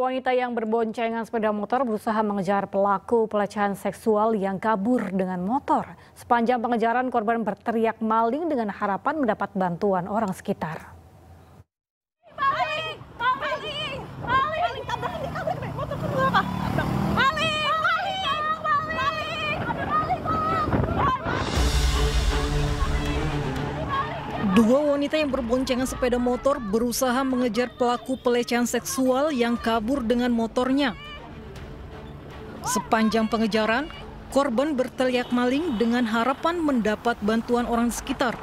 wanita yang berboncengan sepeda motor berusaha mengejar pelaku pelecehan seksual yang kabur dengan motor. Sepanjang pengejaran, korban berteriak maling dengan harapan mendapat bantuan orang sekitar. Dua wanita yang berboncengan sepeda motor berusaha mengejar pelaku pelecehan seksual yang kabur dengan motornya. Sepanjang pengejaran, korban berteriak maling dengan harapan mendapat bantuan orang sekitar.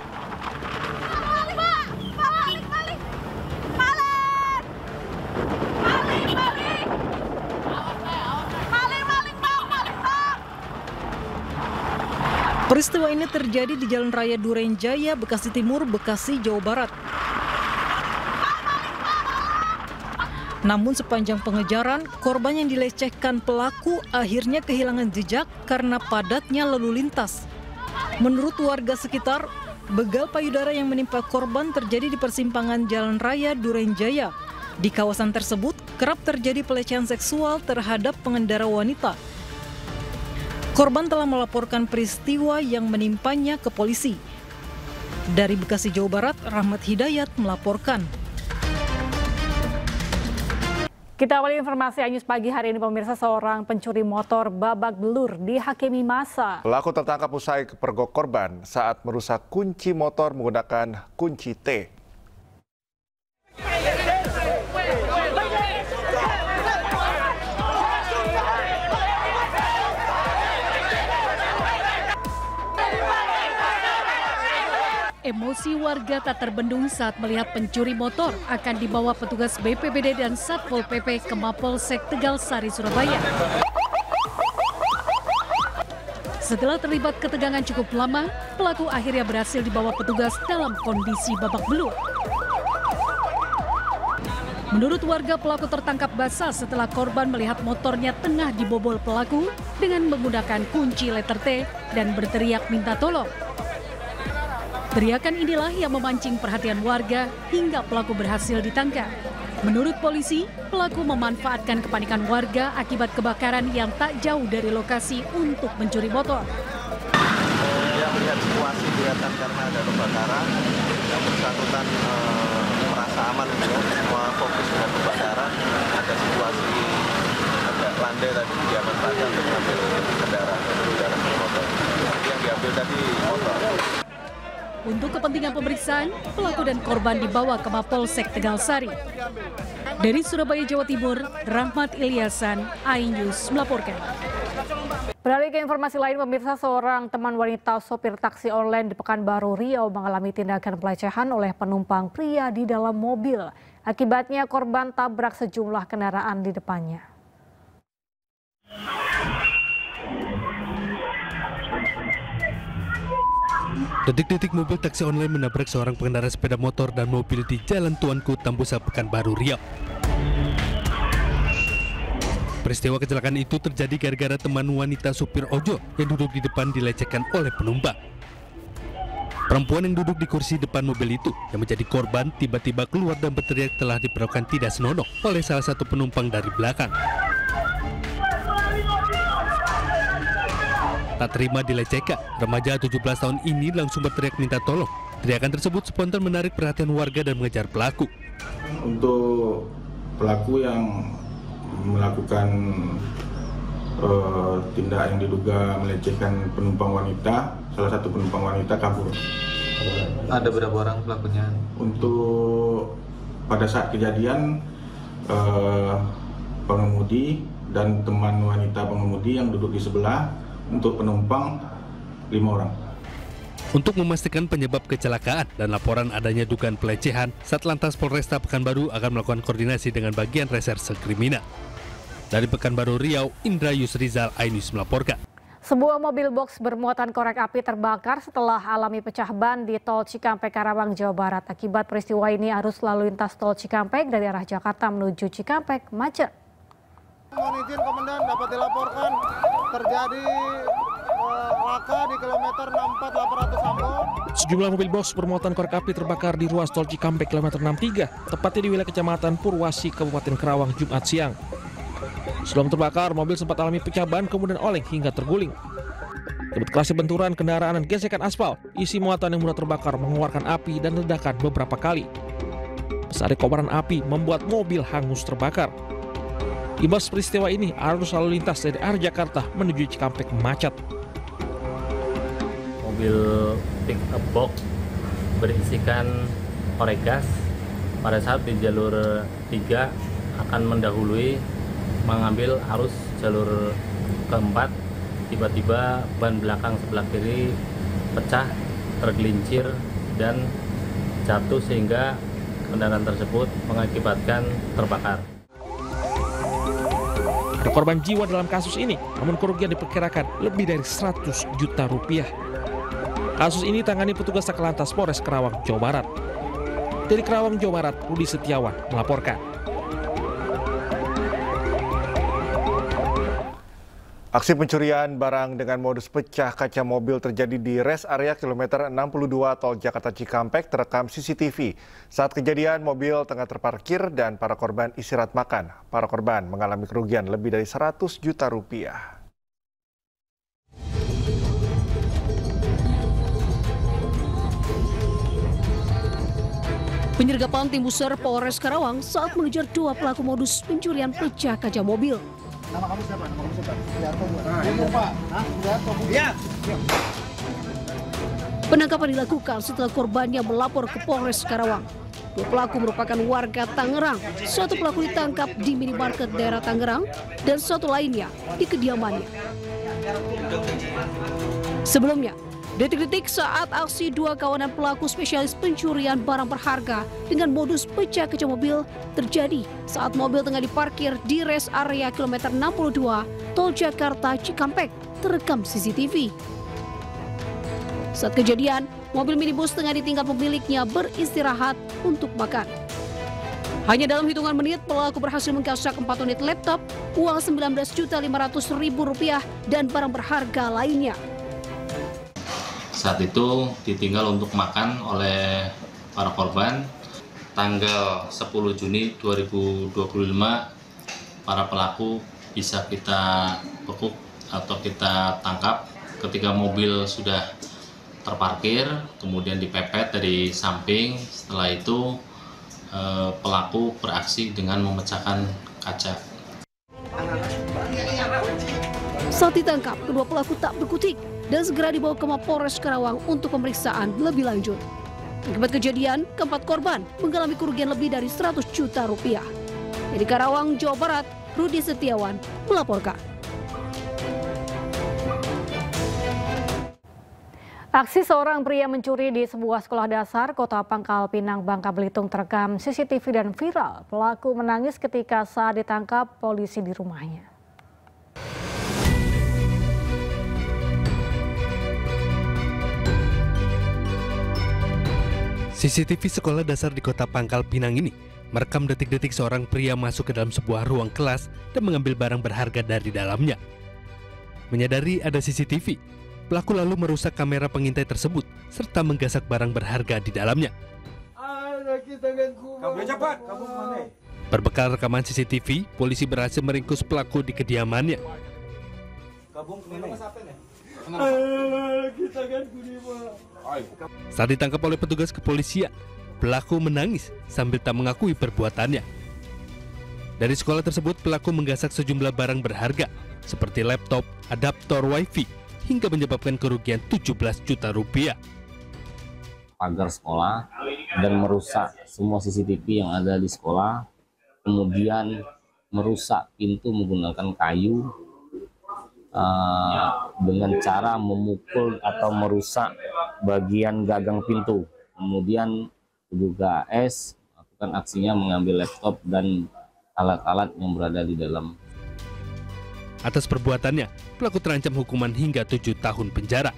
Peristiwa ini terjadi di Jalan Raya Duren Jaya, Bekasi Timur, Bekasi, Jawa Barat. Namun sepanjang pengejaran, korban yang dilecehkan pelaku akhirnya kehilangan jejak karena padatnya lalu lintas. Menurut warga sekitar, begal payudara yang menimpa korban terjadi di persimpangan Jalan Raya Duren Jaya. Di kawasan tersebut kerap terjadi pelecehan seksual terhadap pengendara wanita. Korban telah melaporkan peristiwa yang menimpanya ke polisi. Dari Bekasi, Jawa Barat, Rahmat Hidayat melaporkan. Kita awali informasi Anyus pagi hari ini, pemirsa. Seorang pencuri motor babak belur dihakimi massa. Pelaku tertangkap usai kepergok korban saat merusak kunci motor menggunakan kunci T. Emosi warga tak terbendung saat melihat pencuri motor akan dibawa petugas BPBD dan Satpol PP ke Mapolsek Tegalsari, Surabaya. Setelah terlibat ketegangan cukup lama, pelaku akhirnya berhasil dibawa petugas dalam kondisi babak belur. Menurut warga, pelaku tertangkap basah setelah korban melihat motornya tengah dibobol pelaku dengan menggunakan kunci letter T dan berteriak minta tolong. Teriakan inilah yang memancing perhatian warga hingga pelaku berhasil ditangkap. Menurut polisi, pelaku memanfaatkan kepanikan warga akibat kebakaran yang tak jauh dari lokasi untuk mencuri motor. Dia melihat situasi kelihatan karena ada kebakaran, yang bersangkutan merasa aman, semua fokus dengan kebakaran, ada situasi agak landai tadi dia manfaatkan untuk mengambil kendaraan motor. Yang diambil tadi motor. Untuk kepentingan pemeriksaan, pelaku dan korban dibawa ke Mapolsek Tegalsari. Dari Surabaya, Jawa Timur, Rahmat Ilyasan, iNews melaporkan. Beralih ke informasi lain, pemirsa, seorang teman wanita sopir taksi online di Pekanbaru Riau mengalami tindakan pelecehan oleh penumpang pria di dalam mobil. Akibatnya korban tabrak sejumlah kendaraan di depannya. Detik-detik mobil taksi online menabrak seorang pengendara sepeda motor dan mobil di Jalan Tuanku, Tambusa, Pekanbaru Riau. Peristiwa kecelakaan itu terjadi gara-gara teman wanita supir ojol yang duduk di depan dilecehkan oleh penumpang. Perempuan yang duduk di kursi depan mobil itu yang menjadi korban tiba-tiba keluar dan berteriak telah diperlakukan tidak senonoh oleh salah satu penumpang dari belakang. Tak terima dilecehkan, remaja 17 tahun ini langsung berteriak minta tolong. Teriakan tersebut spontan menarik perhatian warga dan mengejar pelaku. Untuk pelaku yang melakukan tindak yang diduga melecehkan penumpang wanita, salah satu penumpang wanita kabur. Ada berapa orang pelakunya? Untuk pada saat kejadian, pengemudi dan teman wanita pengemudi yang duduk di sebelah, untuk penumpang 5 orang. Untuk memastikan penyebab kecelakaan dan laporan adanya dugaan pelecehan, Satlantas Polresta Pekanbaru akan melakukan koordinasi dengan bagian reserse kriminal. Dari Pekanbaru Riau, Indra Yusrizal, iNews melaporkan. Sebuah mobil box bermuatan korek api terbakar setelah alami pecah ban di Tol Cikampek, Karawang, Jawa Barat. Akibat peristiwa ini, arus lalu lintas Tol Cikampek dari arah Jakarta menuju Cikampek macet. Mohon izin komandan, dapat dilaporkan terjadi laka di kilometer 64 800 Ambon. Sejumlah mobil box bermuatan korek api terbakar di ruas tol Cikampek kilometer 63, tepatnya di wilayah Kecamatan Purwasi, Kabupaten Karawang, Jumat siang. Sebelum terbakar, mobil sempat alami pecah ban kemudian oleng hingga terguling. Akibat kerasnya benturan kendaraan dan gesekan aspal, isi muatan yang mudah terbakar mengeluarkan api dan ledakan beberapa kali. Besarnya kobaran api membuat mobil hangus terbakar. Imbas peristiwa ini, arus lalu lintas dari arah Jakarta menuju Cikampek macet. Mobil pick up box berisikan korek gas pada saat di jalur 3 akan mendahului mengambil arus jalur keempat. Tiba-tiba ban belakang sebelah kiri pecah, tergelincir dan jatuh sehingga kendaraan tersebut mengakibatkan terbakar. Ada korban jiwa dalam kasus ini, namun kerugian diperkirakan lebih dari 100 juta rupiah. Kasus ini tangani petugas Satlantas Polres Karawang, Jawa Barat. Dari Karawang, Jawa Barat, Rudi Setiawan melaporkan. Aksi pencurian barang dengan modus pecah kaca mobil terjadi di rest area kilometer 62 tol Jakarta Cikampek terekam CCTV. Saat kejadian, mobil tengah terparkir dan para korban istirahat makan. Para korban mengalami kerugian lebih dari 100 juta rupiah. Penyergapan tim Pusar Polres Karawang saat mengejar dua pelaku modus pencurian pecah kaca mobil. Nama kamu siapa? Iya. Penangkapan dilakukan setelah korbannya melapor ke Polres Karawang. Dua pelaku merupakan warga Tangerang. Satu pelaku ditangkap di minimarket daerah Tangerang dan satu lainnya di kediamannya. Sebelumnya, detik-detik saat aksi dua kawanan pelaku spesialis pencurian barang berharga dengan modus pecah kaca mobil terjadi saat mobil tengah diparkir di rest area kilometer 62 tol Jakarta Cikampek terekam CCTV. Saat kejadian, mobil minibus tengah ditinggal pemiliknya beristirahat untuk makan. Hanya dalam hitungan menit, pelaku berhasil menggasak 4 unit laptop, uang Rp19.500.000 dan barang berharga lainnya. Saat itu ditinggal untuk makan oleh para korban. Tanggal 10 Juni 2025 para pelaku bisa kita bekuk atau kita tangkap ketika mobil sudah terparkir, kemudian dipepet dari samping. Setelah itu pelaku beraksi dengan memecahkan kaca. Saat ditangkap, kedua pelaku tak berkutik dan segera dibawa ke Mapolres Karawang untuk pemeriksaan lebih lanjut. Akibat kejadian, keempat korban mengalami kerugian lebih dari 100 juta rupiah. Dari Karawang, Jawa Barat, Rudi Setiawan melaporkan. Aksi seorang pria mencuri di sebuah sekolah dasar Kota Pangkal Pinang, Bangka Belitung terekam CCTV dan viral. Pelaku menangis ketika saat ditangkap polisi di rumahnya. CCTV sekolah dasar di Kota Pangkal Pinang ini merekam detik-detik seorang pria masuk ke dalam sebuah ruang kelas dan mengambil barang berharga dari dalamnya. Menyadari ada CCTV, pelaku lalu merusak kamera pengintai tersebut serta menggasak barang berharga di dalamnya. Berbekal rekaman CCTV, polisi berhasil meringkus pelaku di kediamannya. Saat ditangkap oleh petugas kepolisian, pelaku menangis sambil tak mengakui perbuatannya. Dari sekolah tersebut, pelaku menggasak sejumlah barang berharga seperti laptop, adaptor wifi, hingga menyebabkan kerugian 17 juta rupiah. Pagar sekolah dan merusak semua CCTV yang ada di sekolah, kemudian merusak pintu menggunakan kayu dengan cara memukul atau merusak bagian gagang pintu. Kemudian juga AS melakukan aksinya mengambil laptop dan alat-alat yang berada di dalam. Atas perbuatannya, pelaku terancam hukuman hingga 7 tahun penjara.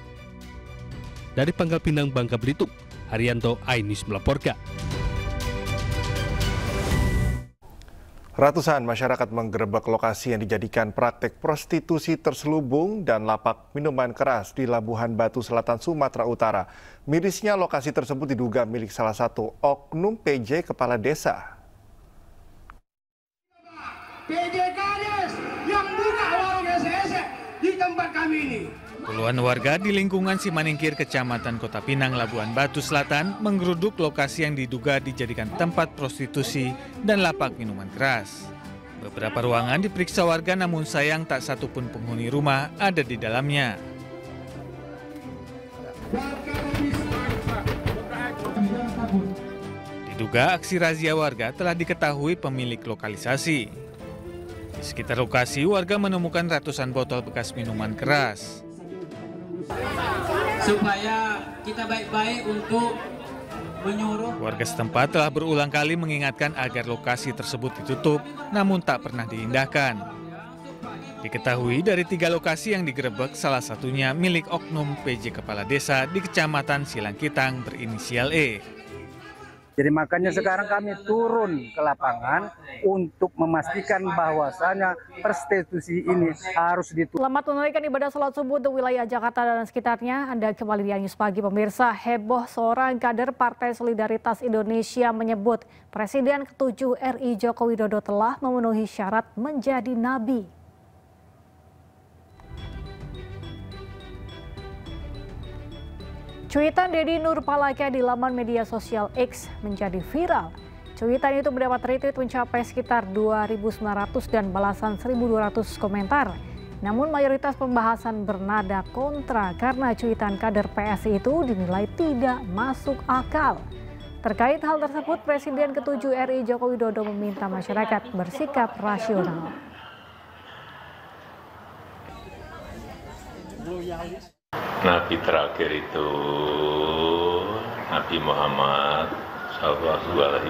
Dari Pangkal Pinang, Bangka Belitung, Haryanto, iNews melaporkan. Ratusan masyarakat menggerebek lokasi yang dijadikan praktek prostitusi terselubung dan lapak minuman keras di Labuhan Batu Selatan, Sumatera Utara. Mirisnya lokasi tersebut diduga milik salah satu oknum PJ kepala desa. PJ Kades yang buka warung ese-ese di tempat kami ini. Puluhan warga di lingkungan Simaningkir, Kecamatan Kota Pinang, Labuhan Batu Selatan menggeruduk lokasi yang diduga dijadikan tempat prostitusi dan lapak minuman keras. Beberapa ruangan diperiksa warga, namun sayang tak satupun penghuni rumah ada di dalamnya. Diduga aksi razia warga telah diketahui pemilik lokalisasi. Di sekitar lokasi, warga menemukan ratusan botol bekas minuman keras. Supaya kita baik-baik untuk menyuruh. Warga setempat telah berulang kali mengingatkan agar lokasi tersebut ditutup, namun tak pernah diindahkan. Diketahui dari 3 lokasi yang digerebek, salah satunya milik oknum PJ Kepala Desa di Kecamatan Silangkitang berinisial E. Jadi makanya sekarang kami turun ke lapangan untuk memastikan bahwasannya prostitusi ini harus ditutup. Selamat menunaikan ibadah sholat subuh untuk wilayah Jakarta dan sekitarnya. Anda kembali di News Pagi pemirsa. Heboh seorang kader Partai Solidaritas Indonesia menyebut Presiden ke-7 RI Joko Widodo telah memenuhi syarat menjadi nabi. Cuitan Deddy Nurpalaka di laman media sosial X menjadi viral. Cuitan itu mendapat retweet mencapai sekitar 2.900 dan balasan 1.200 komentar. Namun mayoritas pembahasan bernada kontra karena cuitan kader PSI itu dinilai tidak masuk akal. Terkait hal tersebut, Presiden ke-7 RI Joko Widodo meminta masyarakat bersikap rasional. Nabi terakhir itu Nabi Muhammad SAW.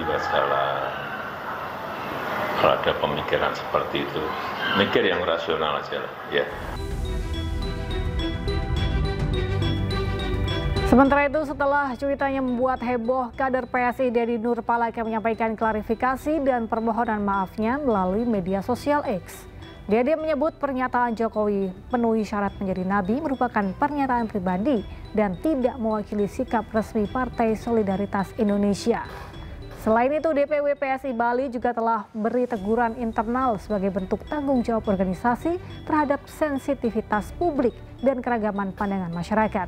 Kalau ada pemikiran seperti itu, mikir yang rasional aja lah, ya. Sementara itu, setelah cuitannya membuat heboh, kader PSI Deddy Nurpalaka menyampaikan klarifikasi dan permohonan maafnya melalui media sosial X. Deddy menyebut pernyataan Jokowi penuhi syarat menjadi nabi merupakan pernyataan pribadi dan tidak mewakili sikap resmi Partai Solidaritas Indonesia. Selain itu, DPW PSI Bali juga telah beri teguran internal sebagai bentuk tanggung jawab organisasi terhadap sensitivitas publik dan keragaman pandangan masyarakat.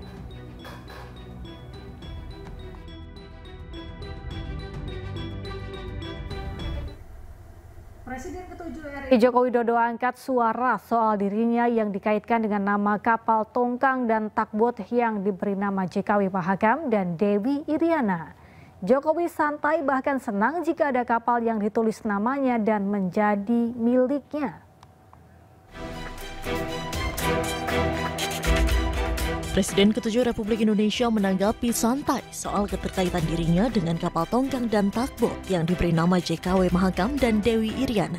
Presiden ke-7 RI Joko Widodo angkat suara soal dirinya yang dikaitkan dengan nama kapal tongkang dan takbot yang diberi nama JKW Mahakam dan Dewi Iriana. Jokowi santai bahkan senang jika ada kapal yang ditulis namanya dan menjadi miliknya. Presiden ke-7 Republik Indonesia menanggapi santai soal keterkaitan dirinya dengan kapal tongkang dan takbot yang diberi nama JKW Mahakam dan Dewi Iriana.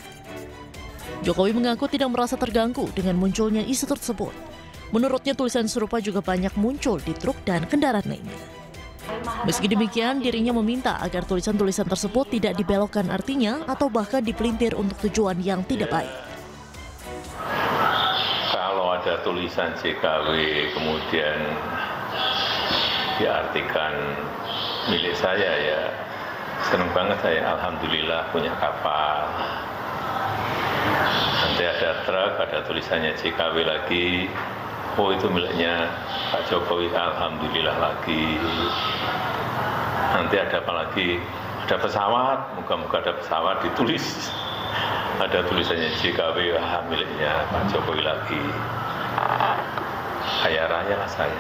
Jokowi mengaku tidak merasa terganggu dengan munculnya isu tersebut. Menurutnya tulisan serupa juga banyak muncul di truk dan kendaraan lainnya. Meski demikian, dirinya meminta agar tulisan-tulisan tersebut tidak dibelokkan artinya atau bahkan dipelintir untuk tujuan yang tidak baik. Ada tulisan JKW kemudian diartikan milik saya, ya senang banget saya, alhamdulillah punya kapal. Nanti ada truk, ada tulisannya JKW lagi, oh itu miliknya Pak Jokowi, alhamdulillah lagi. Nanti ada apa lagi? Ada pesawat, moga-moga ada pesawat ditulis. Ada tulisannya JKW, miliknya Pak Jokowi lagi. Kaya raya lah saya.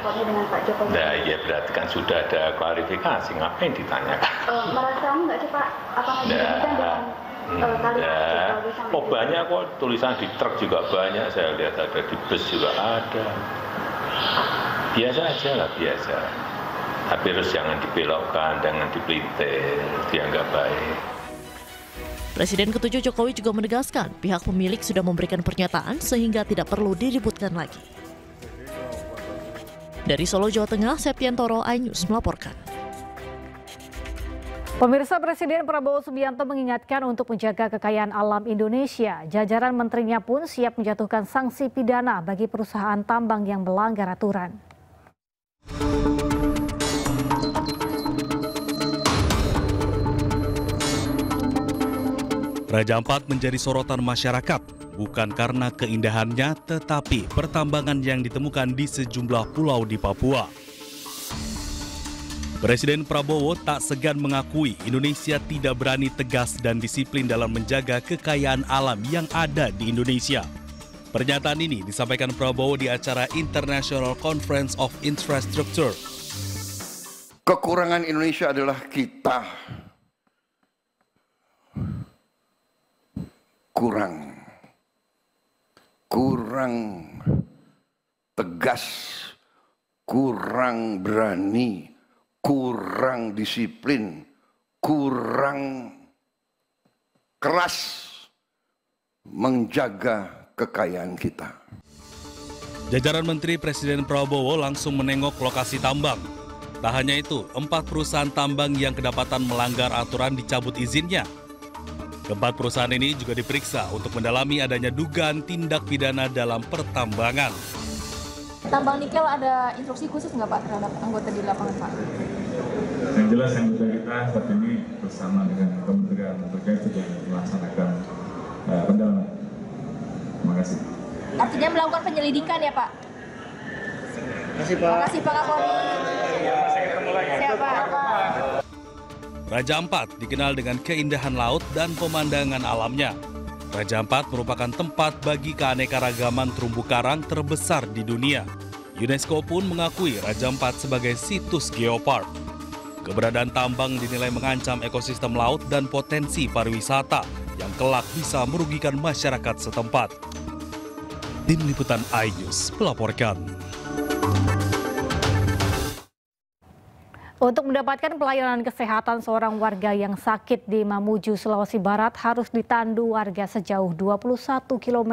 Nah ya berarti kan sudah ada klarifikasi, ngapain ditanyakan? Merasa nggak sih Pak? Apakah diberikan dengan kalimat JKW? Oh banyak kok, tulisan di truk juga banyak, saya lihat ada di bus juga ada. Biasa aja lah, biasa. Tapi harus jangan dibelokkan, jangan dipelintir, dianggap baik. Presiden ke-7 Jokowi juga menegaskan pihak pemilik sudah memberikan pernyataan sehingga tidak perlu diributkan lagi. Dari Solo, Jawa Tengah, Septiantoro, iNews melaporkan. Pemirsa, Presiden Prabowo Subianto mengingatkan untuk menjaga kekayaan alam Indonesia. Jajaran menterinya pun siap menjatuhkan sanksi pidana bagi perusahaan tambang yang melanggar aturan. Raja Ampat menjadi sorotan masyarakat, bukan karena keindahannya, tetapi pertambangan yang ditemukan di sejumlah pulau di Papua. Presiden Prabowo tak segan mengakui Indonesia tidak berani tegas dan disiplin dalam menjaga kekayaan alam yang ada di Indonesia. Pernyataan ini disampaikan Prabowo di acara International Conference of Infrastructure. Kekurangan Indonesia adalah kita kurang tegas, kurang berani, kurang disiplin, kurang keras menjaga kekayaan kita. Jajaran Menteri Presiden Prabowo langsung menengok lokasi tambang. Tak hanya itu, 4 perusahaan tambang yang kedapatan melanggar aturan dicabut izinnya. Keempat perusahaan ini juga diperiksa untuk mendalami adanya dugaan tindak pidana dalam pertambangan. Tambang nikel ada instruksi khusus nggak Pak terhadap anggota di lapangan Pak? Yang jelas anggota kita saat ini bersama dengan kementerian terkait sudah melaksanakan pendalaman. Terima kasih. Artinya melakukan penyelidikan ya Pak? Terima kasih Pak Kapolri. Siapa? Raja Ampat dikenal dengan keindahan laut dan pemandangan alamnya. Raja Ampat merupakan tempat bagi keanekaragaman terumbu karang terbesar di dunia. UNESCO pun mengakui Raja Ampat sebagai situs geopark. Keberadaan tambang dinilai mengancam ekosistem laut dan potensi pariwisata yang kelak bisa merugikan masyarakat setempat. Tim Liputan iNews melaporkan. Untuk mendapatkan pelayanan kesehatan, seorang warga yang sakit di Mamuju, Sulawesi Barat harus ditandu warga sejauh 21 km.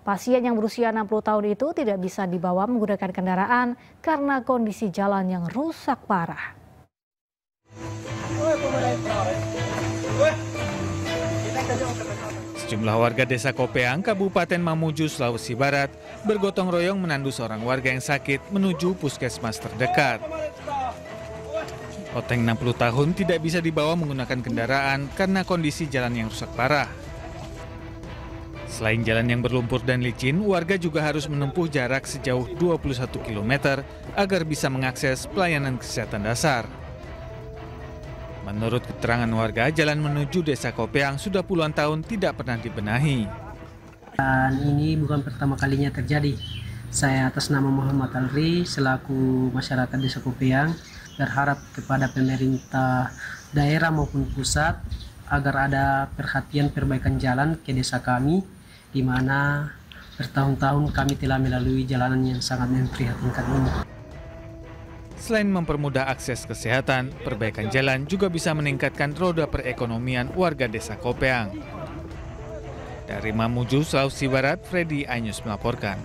Pasien yang berusia 60 tahun itu tidak bisa dibawa menggunakan kendaraan karena kondisi jalan yang rusak parah. Sejumlah warga desa Kopeang, Kabupaten Mamuju, Sulawesi Barat bergotong royong menandu seorang warga yang sakit menuju puskesmas terdekat. Oteng 60 tahun tidak bisa dibawa menggunakan kendaraan karena kondisi jalan yang rusak parah. Selain jalan yang berlumpur dan licin, warga juga harus menempuh jarak sejauh 21 km agar bisa mengakses pelayanan kesehatan dasar. Menurut keterangan warga, jalan menuju desa Kopeang sudah puluhan tahun tidak pernah dibenahi. Dan ini bukan pertama kalinya terjadi. Saya atas nama Muhammad Alri selaku masyarakat desa Kopeang berharap kepada pemerintah daerah maupun pusat agar ada perhatian perbaikan jalan ke desa kami, di mana bertahun-tahun kami telah melalui jalanan yang sangat memprihatinkan ini. Selain mempermudah akses kesehatan, perbaikan jalan juga bisa meningkatkan roda perekonomian warga desa Kopeang. Dari Mamuju, Sulawesi Barat, Freddy iNews melaporkan.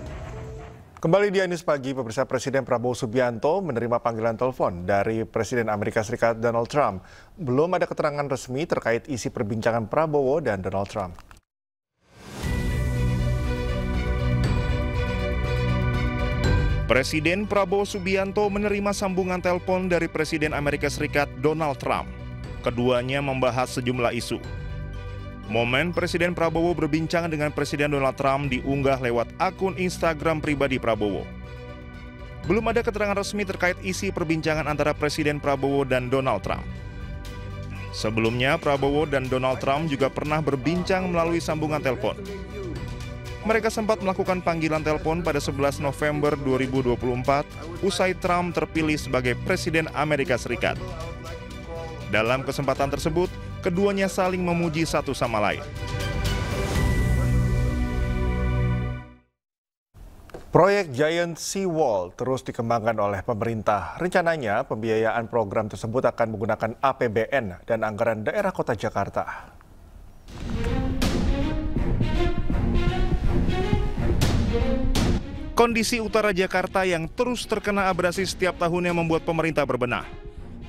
Kembali di iNews Pagi, pemirsa, Presiden Prabowo Subianto menerima panggilan telepon dari Presiden Amerika Serikat Donald Trump. Belum ada keterangan resmi terkait isi perbincangan Prabowo dan Donald Trump. Presiden Prabowo Subianto menerima sambungan telepon dari Presiden Amerika Serikat Donald Trump. Keduanya membahas sejumlah isu. Momen Presiden Prabowo berbincang dengan Presiden Donald Trump diunggah lewat akun Instagram pribadi Prabowo. Belum ada keterangan resmi terkait isi perbincangan antara Presiden Prabowo dan Donald Trump. Sebelumnya, Prabowo dan Donald Trump juga pernah berbincang melalui sambungan telepon. Mereka sempat melakukan panggilan telepon pada 11 November 2024 usai Trump terpilih sebagai Presiden Amerika Serikat. Dalam kesempatan tersebut, keduanya saling memuji satu sama lain. Proyek Giant Sea Wall terus dikembangkan oleh pemerintah. Rencananya pembiayaan program tersebut akan menggunakan APBN dan anggaran daerah Kota Jakarta. Kondisi utara Jakarta yang terus terkena abrasi setiap tahunnya membuat pemerintah berbenah.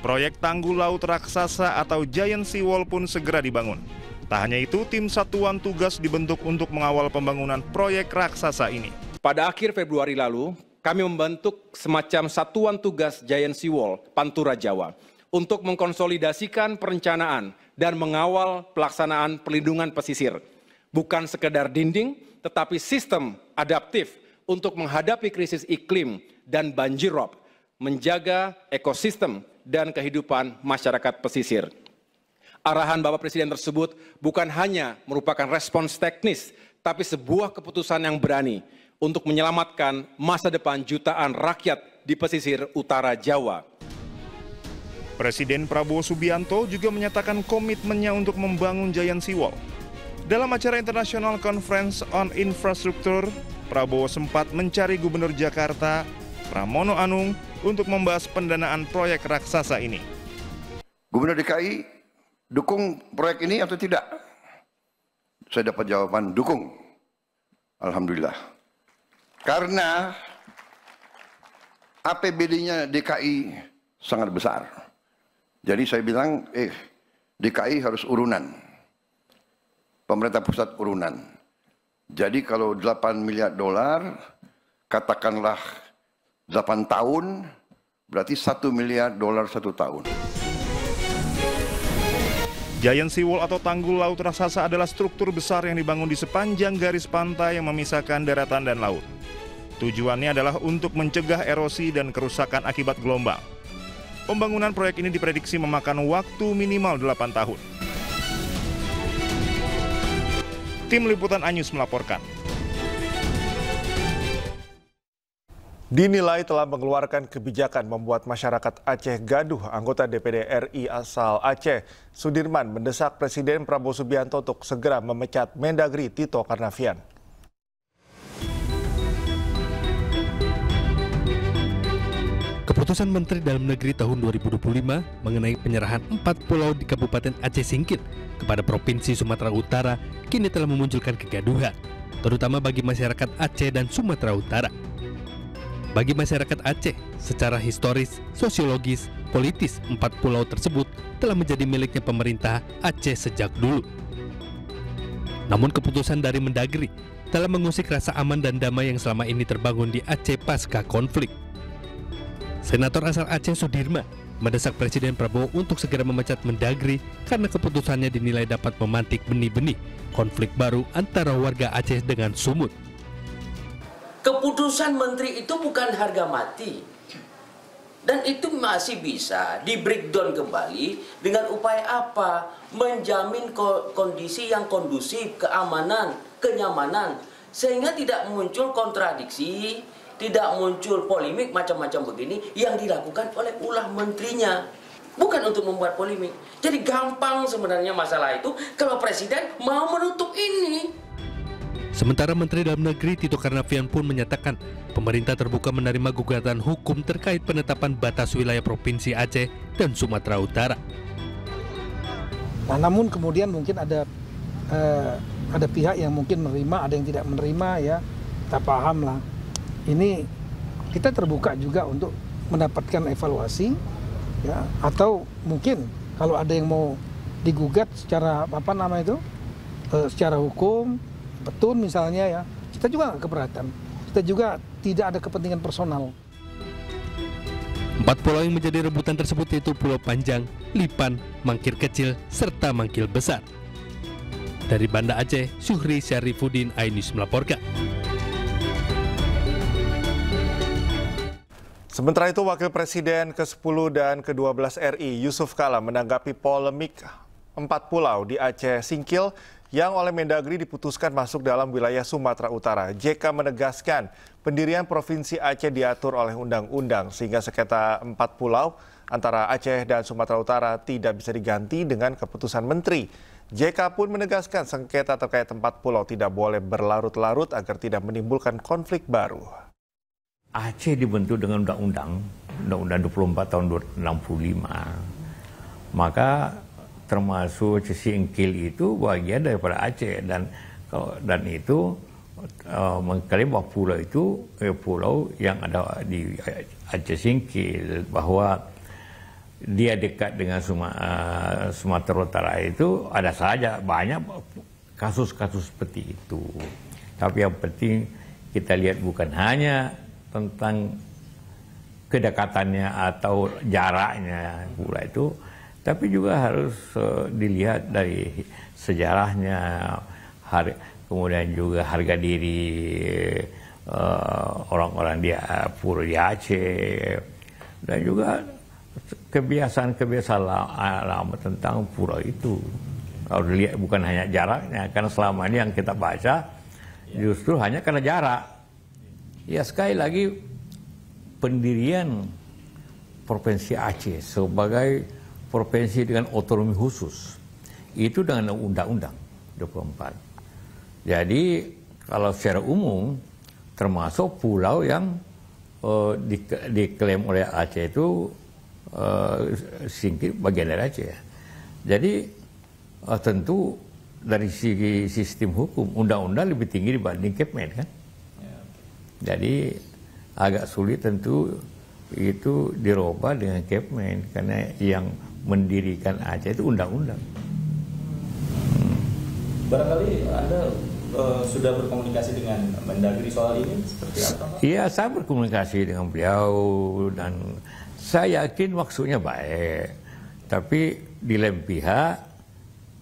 Proyek tanggul laut raksasa atau Giant Sea Wall pun segera dibangun. Tak hanya itu, tim satuan tugas dibentuk untuk mengawal pembangunan proyek raksasa ini. Pada akhir Februari lalu, kami membentuk semacam satuan tugas Giant Sea Wall Pantura Jawa untuk mengkonsolidasikan perencanaan dan mengawal pelaksanaan perlindungan pesisir. Bukan sekedar dinding, tetapi sistem adaptif untuk menghadapi krisis iklim dan banjir rob, menjaga ekosistem dan kehidupan masyarakat pesisir. Arahan Bapak Presiden tersebut bukan hanya merupakan respons teknis, tapi sebuah keputusan yang berani untuk menyelamatkan masa depan jutaan rakyat di pesisir utara Jawa. Presiden Prabowo Subianto juga menyatakan komitmennya untuk membangun Giant Sea Wall. Dalam acara International Conference on Infrastructure, Prabowo sempat mencari Gubernur Jakarta, Pramono Anung, untuk membahas pendanaan proyek raksasa ini. Gubernur DKI dukung proyek ini atau tidak? Saya dapat jawaban dukung. Alhamdulillah. Karena APBD-nya DKI sangat besar. Jadi saya bilang, DKI harus urunan. Pemerintah pusat urunan. Jadi kalau 8 miliar dolar, katakanlah 8 tahun, berarti 1 miliar dolar 1 tahun. Giant Sea Wall atau tanggul laut raksasa adalah struktur besar yang dibangun di sepanjang garis pantai yang memisahkan daratan dan laut. Tujuannya adalah untuk mencegah erosi dan kerusakan akibat gelombang. Pembangunan proyek ini diprediksi memakan waktu minimal 8 tahun. Tim Liputan Anyus melaporkan. Dinilai telah mengeluarkan kebijakan membuat masyarakat Aceh gaduh, anggota DPD RI asal Aceh, Sudirman, mendesak Presiden Prabowo Subianto untuk segera memecat Mendagri Tito Karnavian. Keputusan Menteri Dalam Negeri tahun 2025 mengenai penyerahan 4 pulau di Kabupaten Aceh Singkil kepada Provinsi Sumatera Utara kini telah memunculkan kegaduhan, terutama bagi masyarakat Aceh dan Sumatera Utara. Bagi masyarakat Aceh, secara historis, sosiologis, politis, 4 pulau tersebut telah menjadi miliknya pemerintah Aceh sejak dulu. Namun keputusan dari Mendagri telah mengusik rasa aman dan damai yang selama ini terbangun di Aceh pasca konflik. Senator asal Aceh Sudirman mendesak Presiden Prabowo untuk segera memecat Mendagri karena keputusannya dinilai dapat memantik benih-benih konflik baru antara warga Aceh dengan Sumut. Keputusan menteri itu bukan harga mati. Dan itu masih bisa di-breakdown kembali dengan upaya apa? Menjamin kondisi yang kondusif, keamanan, kenyamanan. Sehingga tidak muncul kontradiksi, tidak muncul polemik macam-macam begini yang dilakukan oleh ulah menterinya. Bukan untuk membuat polemik. Jadi gampang sebenarnya masalah itu kalau Presiden mau menutup ini. Sementara Menteri Dalam Negeri Tito Karnavian pun menyatakan pemerintah terbuka menerima gugatan hukum terkait penetapan batas wilayah Provinsi Aceh dan Sumatera Utara. Nah, namun kemudian mungkin ada pihak yang mungkin menerima, ada yang tidak menerima, ya kita paham lah. Ini kita terbuka juga untuk mendapatkan evaluasi, ya, atau mungkin kalau ada yang mau digugat secara secara hukum. Betul misalnya, ya, kita juga nggak keberatan. Kita juga tidak ada kepentingan personal. 4 pulau yang menjadi rebutan tersebut yaitu Pulau Panjang, Lipan, Mangkir Kecil, serta Mangkil Besar. Dari Banda Aceh, Syuhri Syarifuddin, iNews melaporkan. Sementara itu, Wakil Presiden ke-10 dan ke-12 RI, Yusuf Kala, menanggapi polemik 4 pulau di Aceh Singkil yang oleh Mendagri diputuskan masuk dalam wilayah Sumatera Utara. JK menegaskan pendirian Provinsi Aceh diatur oleh undang-undang sehingga sengketa 4 pulau antara Aceh dan Sumatera Utara tidak bisa diganti dengan keputusan Menteri. JK pun menegaskan sengketa terkait 4 pulau tidak boleh berlarut-larut agar tidak menimbulkan konflik baru. Aceh dibentuk dengan undang-undang 24 tahun 1965. Maka termasuk Aceh Singkil itu bagian daripada Aceh dan itu mengklaim bahwa pulau itu pulau yang ada di Aceh Singkil, bahwa dia dekat dengan Sumatera Utara itu ada saja banyak kasus-kasus seperti itu. Tapi yang penting kita lihat bukan hanya tentang kedekatannya atau jaraknya pula itu, tapi juga harus dilihat dari sejarahnya, kemudian juga harga diri orang-orang di Pura di Aceh, dan juga kebiasaan-kebiasaan lama tentang Pura itu. Harus dilihat bukan hanya jaraknya, karena selama ini yang kita baca justru hanya karena jarak. Ya sekali lagi pendirian Provinsi Aceh sebagai provinsi dengan otonomi khusus itu dengan Undang-Undang 24. Jadi kalau secara umum termasuk pulau yang diklaim oleh Aceh itu Singkil bagian dari Aceh. Jadi tentu dari segi sistem hukum undang-undang lebih tinggi dibanding Kepmen kan. Jadi agak sulit tentu itu dirubah dengan Kepmen karena yang mendirikan Aceh itu undang-undang. Barangkali Anda sudah berkomunikasi dengan Mendagri soal ini seperti apa, Pak? Iya, saya berkomunikasi dengan beliau dan saya yakin maksudnya baik. Tapi di lain pihak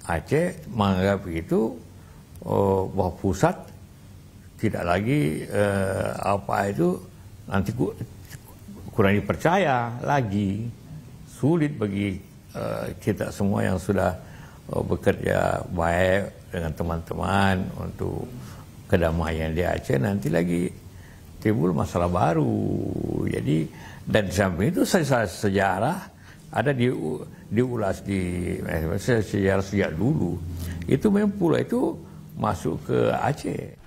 Aceh menganggap itu bahwa pusat tidak lagi nanti kurang dipercaya lagi. Sulit bagi kita semua yang sudah bekerja baik dengan teman-teman untuk kedamaian di Aceh, nanti lagi timbul masalah baru. Jadi dan di samping itu sejarah ada diulas di sejarah sejak dulu. Itu memang pulau itu masuk ke Aceh.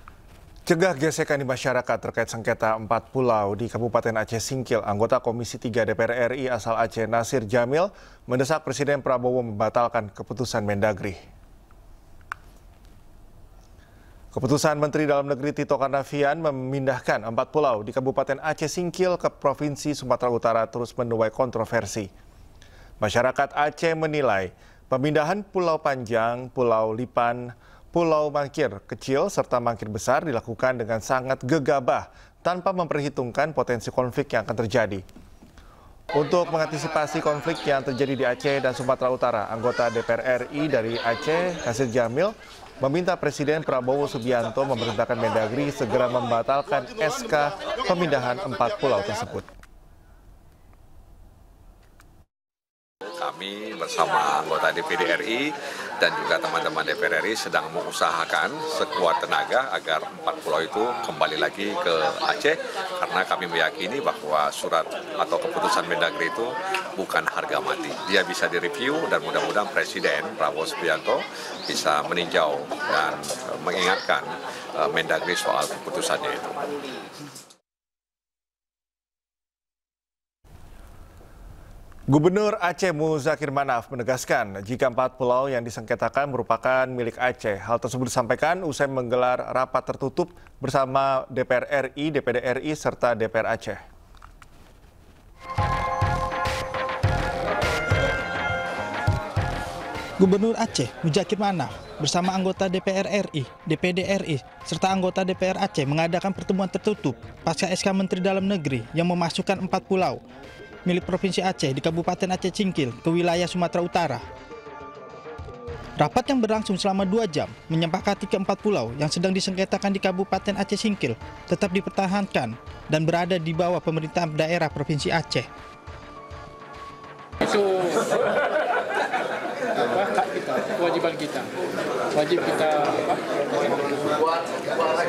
Cegah gesekan di masyarakat terkait sengketa 4 pulau di Kabupaten Aceh Singkil, anggota Komisi 3 DPR RI asal Aceh Nasir Jamil mendesak Presiden Prabowo membatalkan keputusan Mendagri. Keputusan Menteri Dalam Negeri Tito Karnavian memindahkan 4 pulau di Kabupaten Aceh Singkil ke Provinsi Sumatera Utara terus menuai kontroversi. Masyarakat Aceh menilai pemindahan Pulau Panjang, Pulau Lipan, Pulau Mangkir Kecil, serta Mangkir Besar dilakukan dengan sangat gegabah tanpa memperhitungkan potensi konflik yang akan terjadi. Untuk mengantisipasi konflik yang terjadi di Aceh dan Sumatera Utara, anggota DPR RI dari Aceh, Nasir Jamil, meminta Presiden Prabowo Subianto memerintahkan Mendagri segera membatalkan SK pemindahan 4 pulau tersebut. Kami bersama anggota DPD RI dan juga teman-teman DPR RI sedang mengusahakan sekuat tenaga agar 4 pulau itu kembali lagi ke Aceh, karena kami meyakini bahwa surat atau keputusan Mendagri itu bukan harga mati. Dia bisa direview dan mudah-mudahan Presiden Prabowo Subianto bisa meninjau dan mengingatkan Mendagri soal keputusannya itu. Gubernur Aceh Muzakir Manaf menegaskan jika 4 pulau yang disengketakan merupakan milik Aceh. Hal tersebut disampaikan usai menggelar rapat tertutup bersama DPR RI, DPD RI, serta DPR Aceh. Gubernur Aceh Muzakir Manaf bersama anggota DPR RI, DPD RI, serta anggota DPR Aceh mengadakan pertemuan tertutup pasca SK Menteri Dalam Negeri yang memasukkan 4 pulau milik Provinsi Aceh di Kabupaten Aceh Singkil ke wilayah Sumatera Utara. Rapat yang berlangsung selama 2 jam menyepakati ke 4 pulau yang sedang disengketakan di Kabupaten Aceh Singkil tetap dipertahankan dan berada di bawah pemerintahan daerah Provinsi Aceh. Itu hak kita, kewajiban kita. Wajib kita pulau itu adalah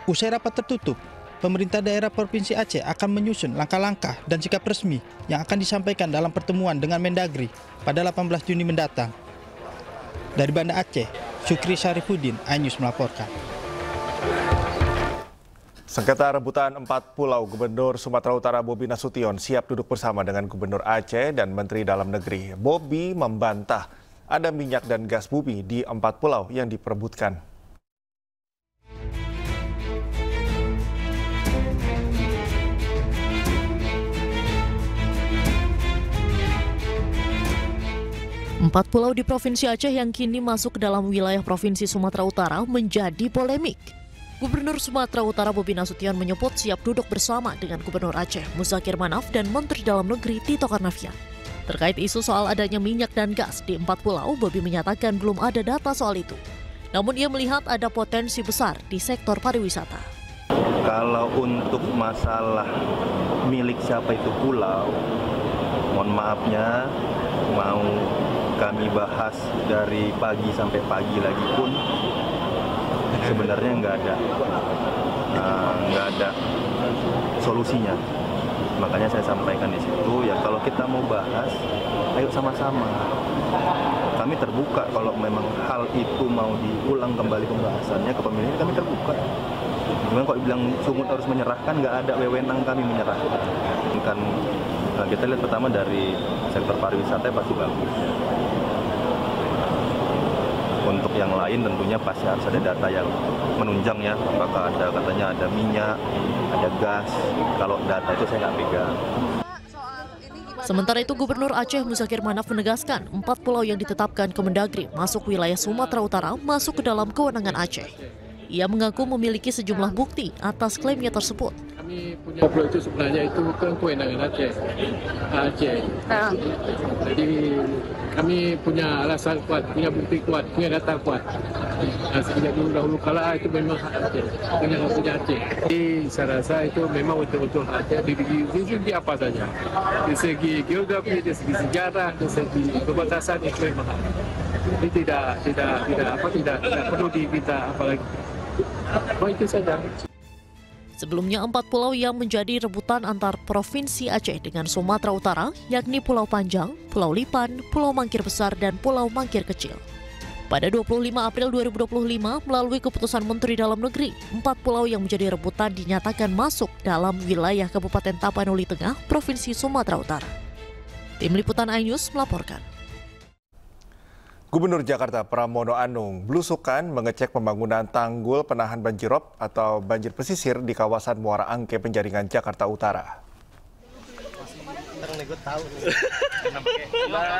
Usai rapat tertutup, pemerintah daerah Provinsi Aceh akan menyusun langkah-langkah dan sikap resmi yang akan disampaikan dalam pertemuan dengan Mendagri pada 18 Juni mendatang. Dari Banda Aceh, Syukri Syarifuddin, iNews melaporkan. Sengketa rebutan 4 pulau, Gubernur Sumatera Utara Bobi Nasution siap duduk bersama dengan Gubernur Aceh dan Menteri Dalam Negeri. Bobi membantah ada minyak dan gas bumi di 4 pulau yang diperebutkan. Empat pulau di Provinsi Aceh yang kini masuk ke dalam wilayah Provinsi Sumatera Utara menjadi polemik. Gubernur Sumatera Utara Bobi Nasution menyebut siap duduk bersama dengan Gubernur Aceh Muzakir Manaf dan Menteri Dalam Negeri Tito Karnavian. Terkait isu soal adanya minyak dan gas di 4 pulau, Bobi menyatakan belum ada data soal itu. Namun ia melihat ada potensi besar di sektor pariwisata. Kalau untuk masalah milik siapa itu pulau, mohon maafnya, mau kami bahas dari pagi sampai pagi lagi pun sebenarnya nggak ada solusinya. Makanya saya sampaikan di situ ya, kalau kita mau bahas, ayo sama-sama. Kami terbuka kalau memang hal itu mau diulang kembali pembahasannya ke pemilihan, kami terbuka. Memang kalau bilang Sumut harus menyerahkan, nggak ada wewenang kami menyerahkan. Kan kita lihat pertama dari sektor pariwisata pasti bagus. Untuk yang lain tentunya pasti harus ada data yang menunjang ya, apakah ada katanya ada minyak, ada gas. Kalau data itu saya nggak pegang. Sementara itu Gubernur Aceh Muzakir Manaf menegaskan 4 pulau yang ditetapkan Kemendagri masuk wilayah Sumatera Utara masuk ke dalam kewenangan Aceh. Ia mengaku memiliki sejumlah bukti atas klaimnya tersebut. Kami punya pulau itu sebenarnya itu kewenangan Aceh. Jadi kami punya alasan kuat, punya bukti kuat, punya data kuat. Nah, sejak dulu kala itu memang hak Aceh, kewenangan punya Aceh. Jadi saya rasa itu memang betul-betul Aceh di segi apa saja. Di segi geografi, di segi sejarah, di segi perbatasan itu memang hak. Jadi tidak perlu diminta apalagi. Itu saja. Sebelumnya 4 pulau yang menjadi rebutan antar Provinsi Aceh dengan Sumatera Utara, yakni Pulau Panjang, Pulau Lipan, Pulau Mangkir Besar, dan Pulau Mangkir Kecil. Pada 25 April 2025, melalui keputusan Menteri Dalam Negeri, 4 pulau yang menjadi rebutan dinyatakan masuk dalam wilayah Kabupaten Tapanuli Tengah, Provinsi Sumatera Utara. Tim Liputan iNews melaporkan. Gubernur Jakarta Pramono Anung belusukan mengecek pembangunan tanggul penahan banjirop atau banjir pesisir di kawasan Muara Angke, Penjaringan, Jakarta Utara.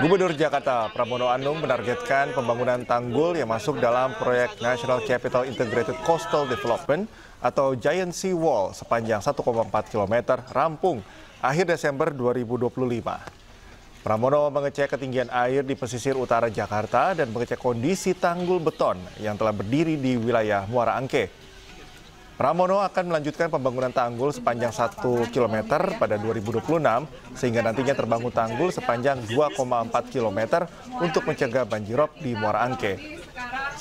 Gubernur Jakarta Pramono Anung menargetkan pembangunan tanggul yang masuk dalam proyek National Capital Integrated Coastal Development atau Giant Sea Wall sepanjang 1,4 km rampung akhir Desember 2025. Pramono mengecek ketinggian air di pesisir utara Jakarta dan mengecek kondisi tanggul beton yang telah berdiri di wilayah Muara Angke. Pramono akan melanjutkan pembangunan tanggul sepanjang 1 km pada 2026 sehingga nantinya terbangun tanggul sepanjang 2,4 km untuk mencegah banjirop di Muara Angke.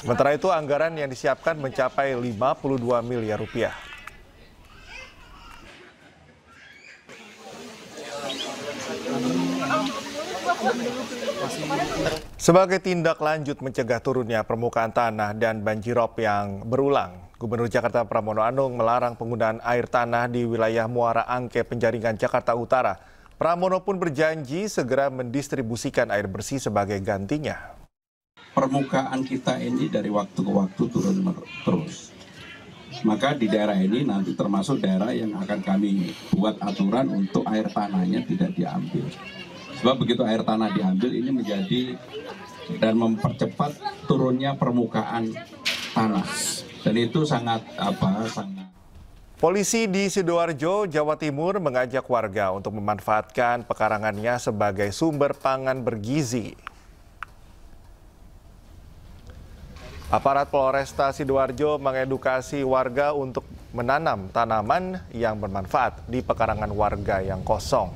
Sementara itu anggaran yang disiapkan mencapai 52 miliar rupiah. Sebagai tindak lanjut mencegah turunnya permukaan tanah dan banjirop yang berulang, Gubernur Jakarta Pramono Anung melarang penggunaan air tanah di wilayah Muara Angke, Penjaringan, Jakarta Utara. Pramono pun berjanji segera mendistribusikan air bersih sebagai gantinya. Permukaan kita ini dari waktu ke waktu turun terus. Maka di daerah ini nanti termasuk daerah yang akan kami buat aturan untuk air tanahnya tidak diambil. Sebab begitu air tanah diambil ini menjadi dan mempercepat turunnya permukaan tanah. Dan itu sangat Polisi di Sidoarjo, Jawa Timur mengajak warga untuk memanfaatkan pekarangannya sebagai sumber pangan bergizi. Aparat Polresta Sidoarjo mengedukasi warga untuk menanam tanaman yang bermanfaat di pekarangan warga yang kosong.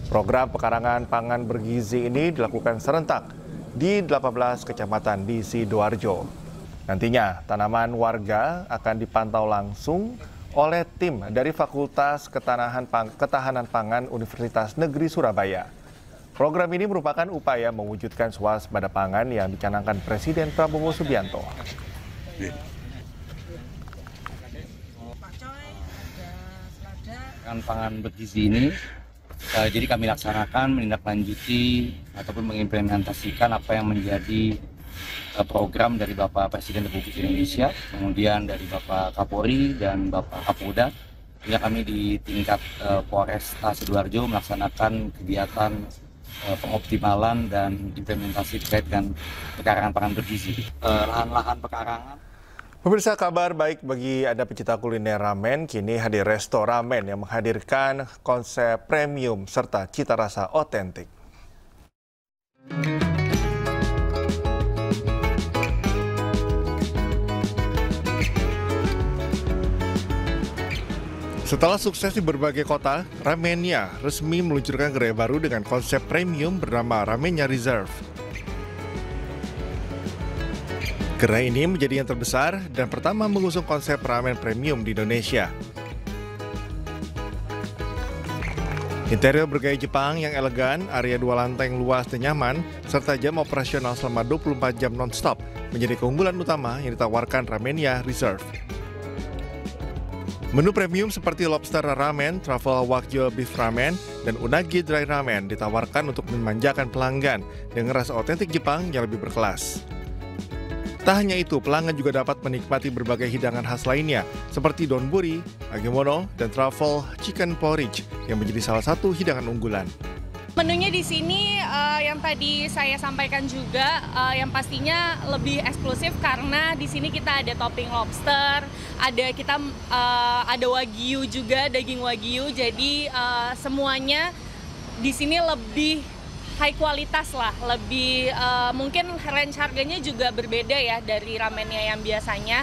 Program pekarangan pangan bergizi ini dilakukan serentak di 18 kecamatan di Sidoarjo. Nantinya tanaman warga akan dipantau langsung oleh tim dari Fakultas Ketahanan Pangan Universitas Negeri Surabaya. Program ini merupakan upaya mewujudkan swasembada pangan yang dicanangkan Presiden Prabowo Subianto. Pangan bergizi ini Jadi kami laksanakan menindaklanjuti ataupun mengimplementasikan apa yang menjadi program dari Bapak Presiden Republik Indonesia, kemudian dari Bapak Kapolri dan Bapak Kapolda. Ya, kami di tingkat Polresta Sidoarjo melaksanakan kegiatan pengoptimalan dan implementasi terkait dengan pekarangan pangan bergizi. Lahan-lahan pekarangan. Pemirsa, kabar baik bagi Anda pecinta kuliner ramen, kini hadir Resto Ramen yang menghadirkan konsep premium serta cita rasa otentik. Setelah sukses di berbagai kota, Ramenia resmi meluncurkan gerai baru dengan konsep premium bernama Ramenia Reserve. Gerai ini menjadi yang terbesar dan pertama mengusung konsep ramen premium di Indonesia. Interior bergaya Jepang yang elegan, area 2 lantai yang luas dan nyaman, serta jam operasional selama 24 jam non-stop menjadi keunggulan utama yang ditawarkan Ramenia Reserve. Menu premium seperti lobster ramen, truffle wagyu beef ramen, dan unagi dry ramen ditawarkan untuk memanjakan pelanggan dengan rasa otentik Jepang yang lebih berkelas. Tak hanya itu, pelanggan juga dapat menikmati berbagai hidangan khas lainnya seperti donburi, agemono, dan truffle chicken porridge yang menjadi salah satu hidangan unggulan. Menunya di sini yang tadi saya sampaikan juga yang pastinya lebih eksklusif karena di sini kita ada topping lobster, ada wagyu juga, daging wagyu. Jadi semuanya di sini lebih high kualitas lah, lebih mungkin range harganya juga berbeda ya dari ramennya yang biasanya.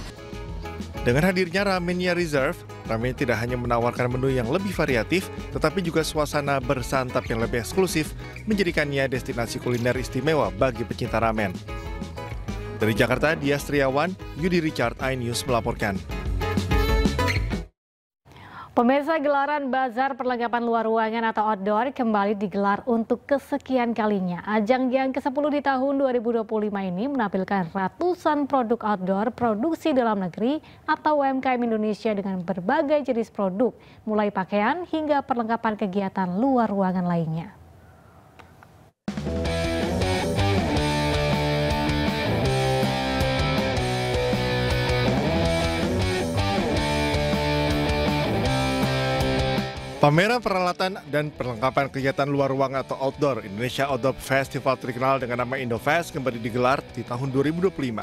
Dengan hadirnya Ramenia Reserve, ramen tidak hanya menawarkan menu yang lebih variatif, tetapi juga suasana bersantap yang lebih eksklusif, menjadikannya destinasi kuliner istimewa bagi pecinta ramen. Dari Jakarta, Dias Triawan, Yudi Richard, iNews melaporkan. Pemirsa, gelaran bazar perlengkapan luar ruangan atau outdoor kembali digelar untuk kesekian kalinya. Ajang yang ke-10 di tahun 2025 ini menampilkan ratusan produk outdoor produksi dalam negeri atau UMKM Indonesia dengan berbagai jenis produk, mulai pakaian hingga perlengkapan kegiatan luar ruangan lainnya. Pameran peralatan dan perlengkapan kegiatan luar ruangan atau outdoor Indonesia Outdoor Festival terkenal dengan nama Indofest kembali digelar di tahun 2025.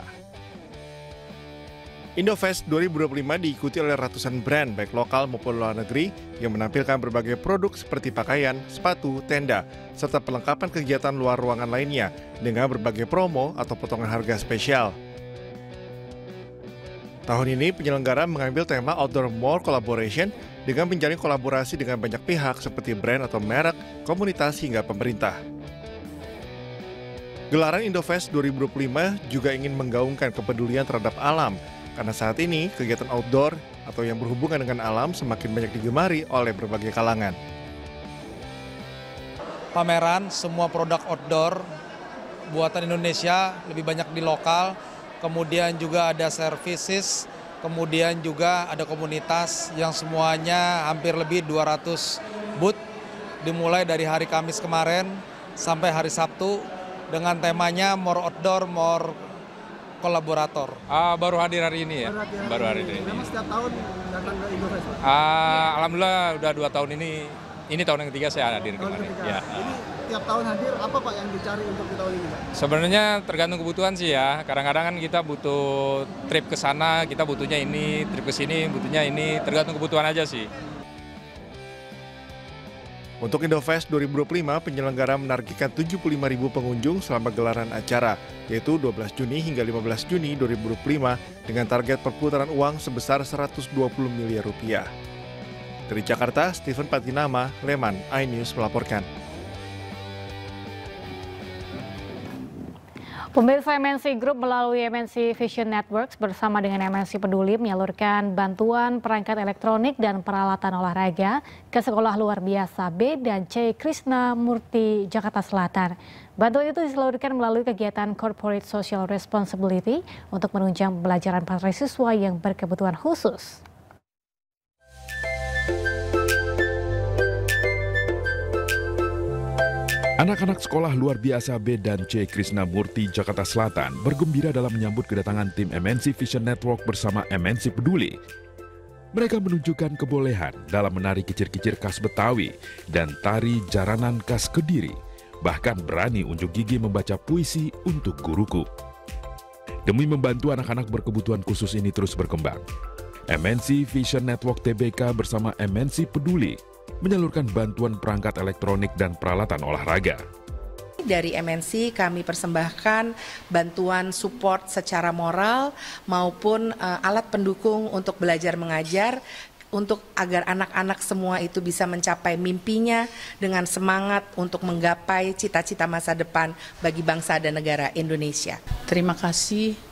Indofest 2025 diikuti oleh ratusan brand baik lokal maupun luar negeri yang menampilkan berbagai produk seperti pakaian, sepatu, tenda, serta perlengkapan kegiatan luar ruangan lainnya dengan berbagai promo atau potongan harga spesial. Tahun ini penyelenggara mengambil tema Outdoor More Collaboration dengan menjalin kolaborasi dengan banyak pihak seperti brand atau merek, komunitas hingga pemerintah. Gelaran Indofest 2025 juga ingin menggaungkan kepedulian terhadap alam, karena saat ini kegiatan outdoor atau yang berhubungan dengan alam semakin banyak digemari oleh berbagai kalangan. Pameran semua produk outdoor buatan Indonesia lebih banyak di lokal, kemudian juga ada services, kemudian juga ada komunitas yang semuanya hampir lebih 200 booth, dimulai dari hari Kamis kemarin sampai hari Sabtu dengan temanya More Outdoor, More Kolaborator. Baru hadir hari ini ya? Baru hari ini. Memang setiap tahun datang ke Indofest? Alhamdulillah udah 2 tahun ini tahun yang ketiga saya hadir kemarin. Ya. Ini tiap tahun hadir, apa Pak yang dicari untuk di tahun ini Pak? Sebenarnya tergantung kebutuhan sih ya. Kadang-kadang kan kita butuh trip ke sana, kita butuhnya ini, trip ke sini butuhnya ini, tergantung kebutuhan aja sih. Untuk Indofest 2025, penyelenggara menargetkan 75.000 pengunjung selama gelaran acara, yaitu 12 Juni hingga 15 Juni 2025 dengan target perputaran uang sebesar 120 miliar rupiah. Dari Jakarta, Steven Patinama, Leman, iNews melaporkan. Pemirsa, MNC Group melalui MNC Vision Networks bersama dengan MNC Peduli menyalurkan bantuan perangkat elektronik dan peralatan olahraga ke Sekolah Luar Biasa B dan C Krishna Murti, Jakarta Selatan. Bantuan itu disalurkan melalui kegiatan Corporate Social Responsibility untuk menunjang pembelajaran para siswa yang berkebutuhan khusus. Anak-anak sekolah luar biasa B dan C Krisnamurti, Jakarta Selatan bergembira dalam menyambut kedatangan tim MNC Vision Network bersama MNC Peduli. Mereka menunjukkan kebolehan dalam menari kicir-kicir khas Betawi dan tari jaranan khas Kediri, bahkan berani unjuk gigi membaca puisi untuk guruku. Demi membantu anak-anak berkebutuhan khusus ini terus berkembang, MNC Vision Network TBK bersama MNC Peduli menyalurkan bantuan perangkat elektronik dan peralatan olahraga. Dari MNC kami persembahkan bantuan support secara moral maupun alat pendukung untuk belajar mengajar untuk agar anak-anak semua itu bisa mencapai mimpinya dengan semangat untuk menggapai cita-cita masa depan bagi bangsa dan negara Indonesia. Terima kasih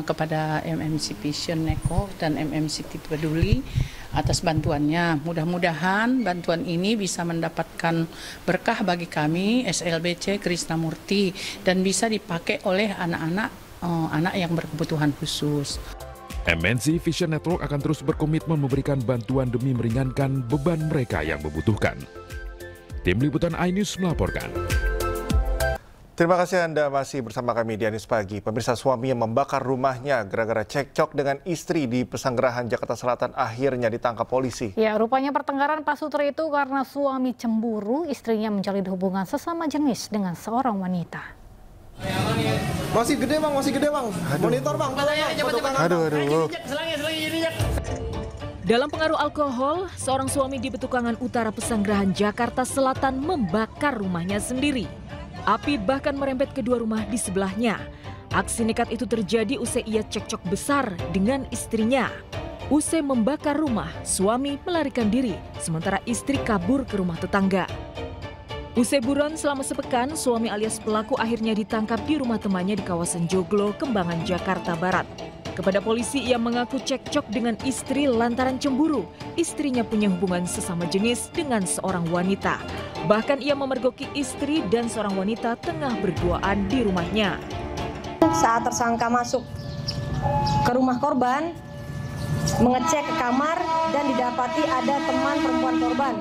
kepada MNC Vision Network dan MNC Peduli atas bantuannya. Mudah-mudahan bantuan ini bisa mendapatkan berkah bagi kami SLBC Krisnamurti dan bisa dipakai oleh anak-anak yang berkebutuhan khusus. MNC Vision Network akan terus berkomitmen memberikan bantuan demi meringankan beban mereka yang membutuhkan. Tim Liputan iNews melaporkan. Terima kasih Anda masih bersama kami di iNews Pagi. Pemirsa, suami yang membakar rumahnya gara-gara cekcok dengan istri di Pesanggerahan, Jakarta Selatan akhirnya ditangkap polisi. Ya, rupanya pertengkaran Pak Sutri itu karena suami cemburu istrinya menjalin hubungan sesama jenis dengan seorang wanita. Masih gede bang. Monitor bang. Aduh. Dalam pengaruh alkohol, seorang suami di Betukangan Utara Pesanggerahan, Jakarta Selatan membakar rumahnya sendiri. Api bahkan merembet kedua rumah di sebelahnya. Aksi nekat itu terjadi usai ia cekcok besar dengan istrinya. Usai membakar rumah, suami melarikan diri, sementara istri kabur ke rumah tetangga. Usai buron selama sepekan, suami alias pelaku akhirnya ditangkap di rumah temannya di kawasan Joglo, Kembangan, Jakarta Barat. Kepada polisi, ia mengaku cekcok dengan istri lantaran cemburu. Istrinya punya hubungan sesama jenis dengan seorang wanita. Bahkan ia memergoki istri dan seorang wanita tengah berduaan di rumahnya. Saat tersangka masuk ke rumah korban, mengecek ke kamar dan didapati ada teman perempuan korban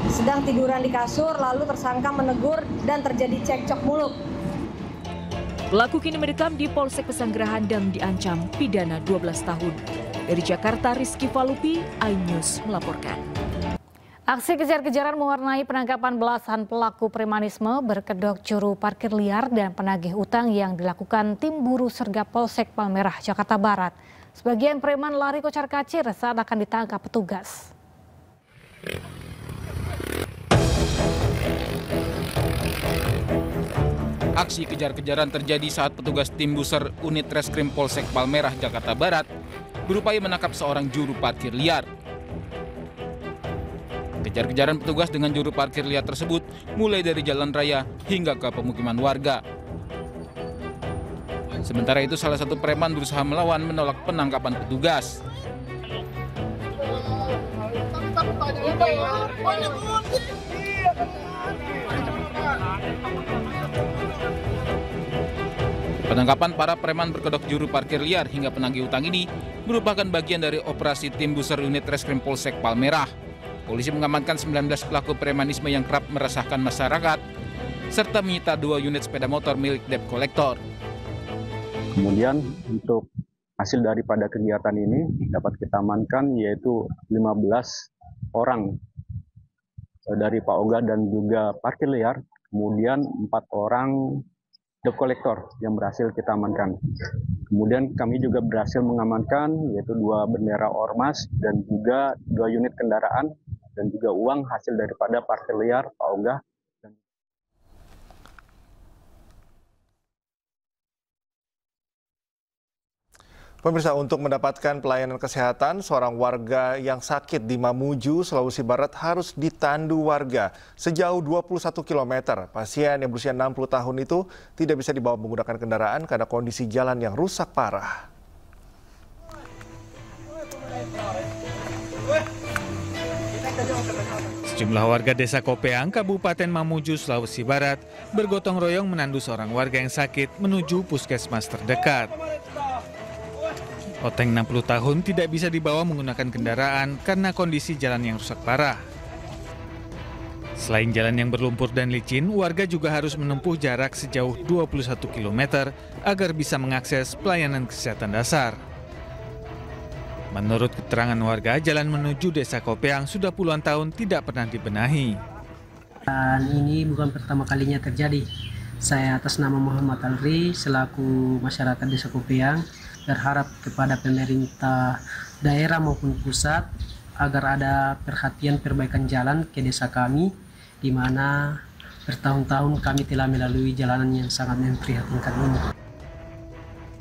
sedang tiduran di kasur, lalu tersangka menegur dan terjadi cekcok mulut. Pelaku kini mendekam di Polsek Pesanggerahan dan diancam pidana 12 tahun. Dari Jakarta, Rizky Falupi, iNews melaporkan. Aksi kejar-kejaran mewarnai penangkapan belasan pelaku premanisme, berkedok juru parkir liar dan penagih utang yang dilakukan tim buru sergap Polsek Palmerah, Jakarta Barat. Sebagian preman lari kocar-kacir saat akan ditangkap petugas. Aksi kejar-kejaran terjadi saat petugas tim buser unit Reskrim Polsek Palmerah, Jakarta Barat berupaya menangkap seorang juru parkir liar. Kejar-kejaran petugas dengan juru parkir liar tersebut mulai dari jalan raya hingga ke pemukiman warga. Sementara itu salah satu preman berusaha melawan menolak penangkapan petugas. Penangkapan para preman berkedok juru parkir liar hingga penagih utang ini merupakan bagian dari operasi tim buser unit Reskrim Polsek Palmerah. Polisi mengamankan 19 pelaku premanisme yang kerap meresahkan masyarakat, serta menyita 2 unit sepeda motor milik debt collector. Kemudian untuk hasil daripada kegiatan ini dapat kita amankan yaitu 15 orang dari Pak Oga dan juga parkir liar, kemudian 4 orang debt collector yang berhasil kita amankan. Kemudian kami juga berhasil mengamankan yaitu 2 bendera ormas dan juga 2 unit kendaraan dan juga uang hasil daripada parkir liar Pak Oga. Pemirsa, untuk mendapatkan pelayanan kesehatan, seorang warga yang sakit di Mamuju, Sulawesi Barat harus ditandu warga sejauh 21 km. Pasien yang berusia 60 tahun itu tidak bisa dibawa menggunakan kendaraan karena kondisi jalan yang rusak parah. Sejumlah warga desa Kopeang, Kabupaten Mamuju, Sulawesi Barat bergotong royong menandu seorang warga yang sakit menuju puskesmas terdekat. Oteng 60 tahun tidak bisa dibawa menggunakan kendaraan karena kondisi jalan yang rusak parah. Selain jalan yang berlumpur dan licin, warga juga harus menempuh jarak sejauh 21 km agar bisa mengakses pelayanan kesehatan dasar. Menurut keterangan warga, jalan menuju Desa Kopeang sudah puluhan tahun tidak pernah dibenahi. Dan ini bukan pertama kalinya terjadi. Saya atas nama Muhammad Alri selaku masyarakat Desa Kopeang berharap kepada pemerintah daerah maupun pusat agar ada perhatian perbaikan jalan ke desa kami, di mana bertahun-tahun kami telah melalui jalanan yang sangat memprihatinkan ini.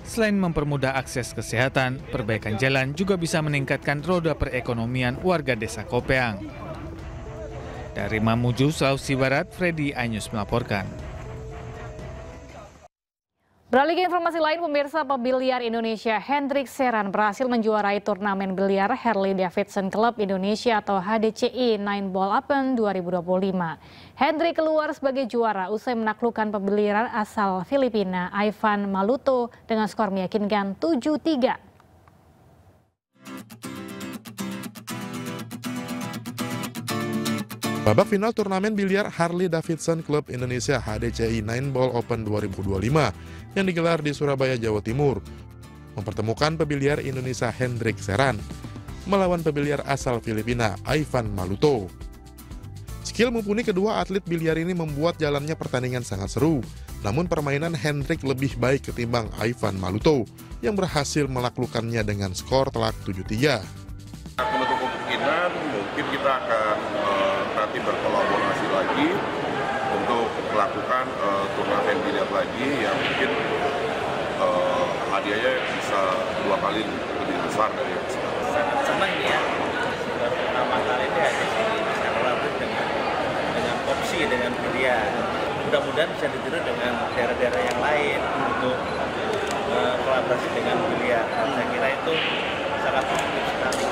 Selain mempermudah akses kesehatan, perbaikan jalan juga bisa meningkatkan roda perekonomian warga Desa Kopeang. Dari Mamuju, Sulawesi Barat, Freddy Ainus melaporkan. Beralih ke informasi lain, pemirsa, pebiliar Indonesia Hendrik Serhan berhasil menjuarai turnamen biliar Harley Davidson Club Indonesia atau HDCI 9 Ball Open 2025. Hendrik keluar sebagai juara usai menaklukkan pebiliar asal Filipina Ivan Maluto dengan skor meyakinkan 7-3. Babak final turnamen biliar Harley Davidson Club Indonesia HDCI 9 Ball Open 2025 yang digelar di Surabaya, Jawa Timur mempertemukan pebiliar Indonesia Hendrik Serhan melawan pebiliar asal Filipina Ivan Maluto. Skill mumpuni kedua atlet biliar ini membuat jalannya pertandingan sangat seru, namun permainan Hendrik lebih baik ketimbang Ivan Maluto yang berhasil menaklukkannya dengan skor telak 7-3. Menutup kemungkinan mungkin kita akan nanti berkolaborasi lagi untuk melakukan turnamen biliar lagi yang mungkin hadiahnya bisa 2 kali lebih besar dari yang sekarang. Sangat senang ya, baru pertama kali ini ada bisa kolaborasi dengan opsi dengan biliar. Mudah-mudahan bisa ditiru dengan daerah-daerah yang lain untuk kolaborasi dengan biliar. Saya kira itu sangat positif sekali.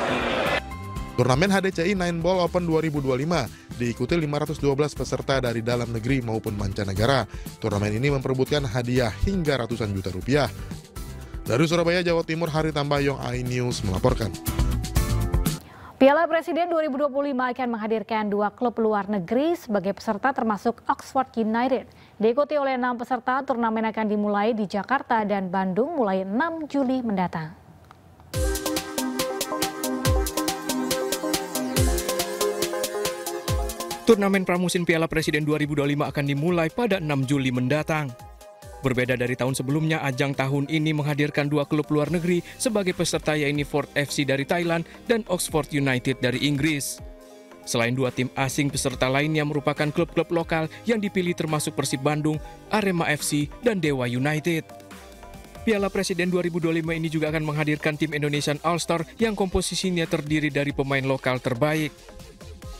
Turnamen HDCI 9 Ball Open 2025 diikuti 512 peserta dari dalam negeri maupun mancanegara. Turnamen ini memperebutkan hadiah hingga ratusan juta rupiah. Dari Surabaya, Jawa Timur, Hari Tambayong, iNews melaporkan. Piala Presiden 2025 akan menghadirkan 2 klub luar negeri sebagai peserta termasuk Oxford United. Diikuti oleh 6 peserta, turnamen akan dimulai di Jakarta dan Bandung mulai 6 Juli mendatang. Turnamen pramusim Piala Presiden 2025 akan dimulai pada 6 Juli mendatang. Berbeda dari tahun sebelumnya, ajang tahun ini menghadirkan 2 klub luar negeri sebagai peserta, yaitu Ford FC dari Thailand dan Oxford United dari Inggris. Selain 2 tim asing, peserta lainnya merupakan klub-klub lokal yang dipilih termasuk Persib Bandung, Arema FC, dan Dewa United. Piala Presiden 2025 ini juga akan menghadirkan tim Indonesian All-Star yang komposisinya terdiri dari pemain lokal terbaik.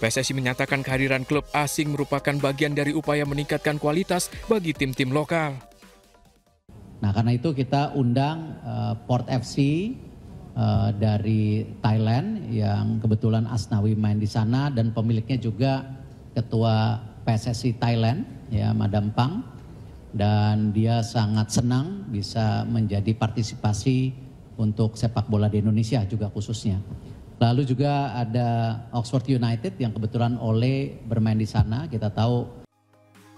PSSI menyatakan kehadiran klub asing merupakan bagian dari upaya meningkatkan kualitas bagi tim-tim lokal. Nah, karena itu kita undang Port FC dari Thailand yang kebetulan Asnawi main di sana, dan pemiliknya juga ketua PSSI Thailand, ya, Madam Pang, dan dia sangat senang bisa menjadi partisipasi untuk sepak bola di Indonesia juga khususnya. Lalu juga ada Oxford United yang kebetulan Ole bermain di sana, kita tahu.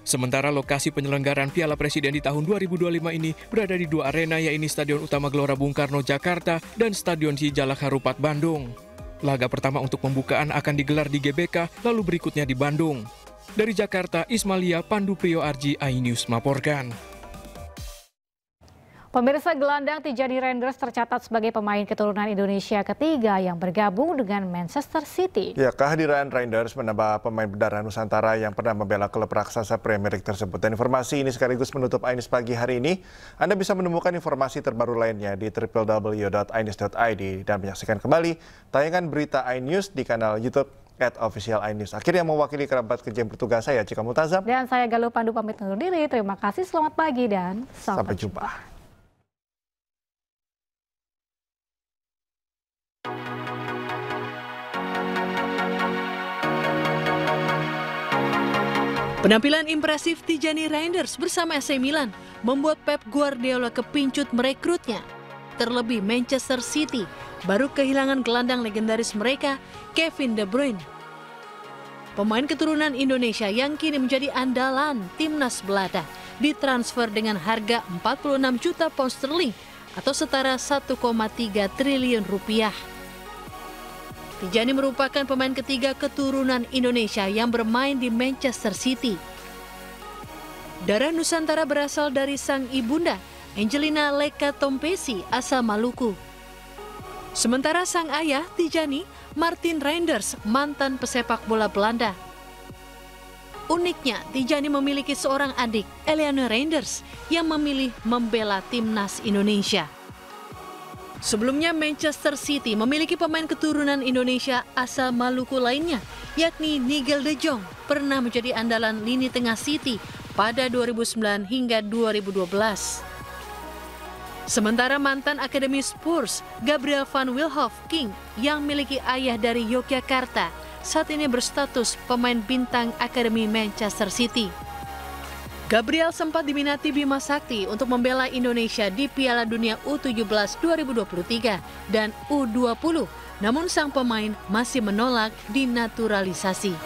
Sementara lokasi penyelenggaraan Piala Presiden di tahun 2025 ini berada di 2 arena, yaitu Stadion Utama Gelora Bung Karno Jakarta dan Stadion Sijalak Harupat Bandung. Laga pertama untuk pembukaan akan digelar di GBK, lalu berikutnya di Bandung. Dari Jakarta, Ismalia Pandu Priyo Arji, iNews melaporkan. Pemirsa, gelandang Tijani Reinders tercatat sebagai pemain keturunan Indonesia ketiga yang bergabung dengan Manchester City. Ya, kehadiran Reinders menambah pemain berdarah Nusantara yang pernah membela klub raksasa Premier League tersebut. Dan informasi ini sekaligus menutup iNews pagi hari ini. Anda bisa menemukan informasi terbaru lainnya di www.inews.id dan menyaksikan kembali tayangan berita iNews di kanal YouTube @official iNews. Akhirnya mewakili kerabat kerja yang bertugas, saya Cika Mutazam. Dan saya Galuh Pandu pamit undur diri. Terima kasih, selamat pagi dan sampai jumpa. Penampilan impresif Tijani Reinders bersama AC Milan membuat Pep Guardiola kepincut merekrutnya. Terlebih Manchester City baru kehilangan gelandang legendaris mereka, Kevin De Bruyne. pemain keturunan Indonesia yang kini menjadi andalan timnas Belanda ditransfer dengan harga 46 juta pound sterling atau setara 1,3 triliun rupiah. Tijani merupakan pemain ketiga keturunan Indonesia yang bermain di Manchester City. Darah Nusantara berasal dari sang ibunda, Angelina Leka Tompesi, asal Maluku. Sementara sang ayah, Tijani, Martin Reinders, mantan pesepak bola Belanda. Uniknya, Tijani memiliki seorang adik, Eleanor Reinders, yang memilih membela timnas Indonesia. Sebelumnya, Manchester City memiliki pemain keturunan Indonesia asal Maluku lainnya, yakni Nigel de Jong, pernah menjadi andalan lini tengah City pada 2009 hingga 2012. Sementara mantan Akademi Spurs, Gabriel van Wilhoff-King, yang memiliki ayah dari Yogyakarta, saat ini berstatus pemain bintang Akademi Manchester City. Gabriel sempat diminati Bima Sakti untuk membela Indonesia di Piala Dunia U17 2023 dan U20, namun sang pemain masih menolak dinaturalisasi.